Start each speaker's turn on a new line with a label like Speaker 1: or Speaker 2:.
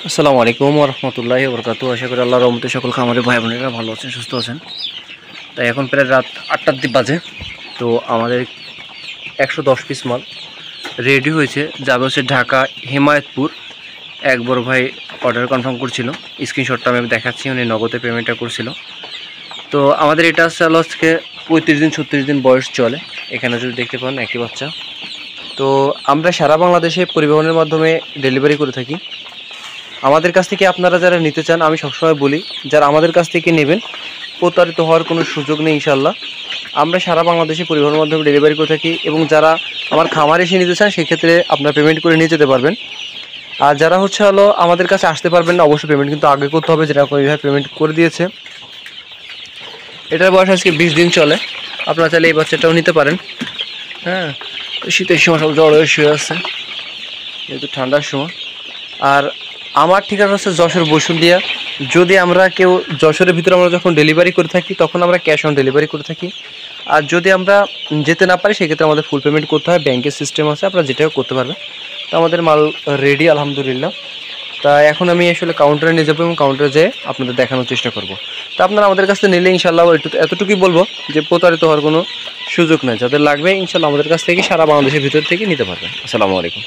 Speaker 1: আসসালামু আলাইকুম ওয়া রাহমাতুল্লাহি ওয়া বারাকাতুহু। আশা করি আল্লাহর রহমতে সকল খামারি ভাই বোনেরা ভালো আছেন, সুস্থ আছেন। তাই এখন প্রায় রাত 8টার দিক বাজে। তো আমাদের 110 পিস মাল রেডি হয়েছে, যাবে হচ্ছে ঢাকা হিমায়তপুর। এক বড় ভাই অর্ডার কনফার্ম করছিল, স্ক্রিনশটটা আমি দেখাচ্ছি, উনি নগদে পেমেন্টটা করছিল। তো আমাদের এটা হলো আজকে 35 দিন 36 দিন বয়স চলে। এখানে যদি দেখতে পান একটি বাচ্চা। তো আমরা সারা বাংলাদেশে পরিবহনের মাধ্যমে ডেলিভারি করে থাকি। আমাদের কাছ থেকে আপনারা যারা নিতে চান, আমি সবসময় বলি যারা আমাদের কাছ থেকে নেবেন প্রতারিত হওয়ার কোনো সুযোগ নেই ইনশাল্লাহ। আমরা সারা বাংলাদেশে পরিবহনের মাধ্যমে ডেলিভারি করে থাকি, এবং যারা আমার খামারে এসে নিতে চান সেক্ষেত্রে আপনারা পেমেন্ট করে নিয়ে যেতে পারবেন। আর যারা হলো আমাদের কাছে আসতে পারবেন না, অবশ্যই পেমেন্ট কিন্তু আগে করতে হবে, যেটা এইভাবে পেমেন্ট করে দিয়েছে। এটার বয়স আজকে 20 দিন চলে। আপনারা চাইলে এই বাচ্চাটাও নিতে পারেন। হ্যাঁ, শীতের সময় সব জ্বর হয়ে শুয়ে আছে, যেহেতু ঠান্ডার সময়। আর আমার ঠিকানা হচ্ছে যশোর বসুন্ধিয়া। যদি আমরা কেউ যশোরের ভিতরে আমরা যখন ডেলিভারি করে থাকি তখন আমরা ক্যাশ অন ডেলিভারি করে থাকি। আর যদি আমরা যেতে না পারি সেক্ষেত্রে আমাদের ফুল পেমেন্ট করতে হয়, ব্যাংকের সিস্টেম আছে, আপনারা যেটাও করতে পারবেন। তো আমাদের মাল রেডি আলহামদুলিল্লাহ। তা এখন আমি আসলে কাউন্টারে নিয়ে যাবো এবং কাউন্টারে যেয়ে আপনাদের দেখানোর চেষ্টা করব। তো আপনারা আমাদের কাছ থেকে নিলে ইনশাল্লাহ এতটুকুই বলবো যে প্রতারিত হওয়ার কোনো সুযোগ নেই। যাদের লাগবে ইনশাল্লাহ আমাদের কাছ থেকে সারা বাংলাদেশের ভিতর থেকে নিতে পারবেন। আসসালামু আলাইকুম।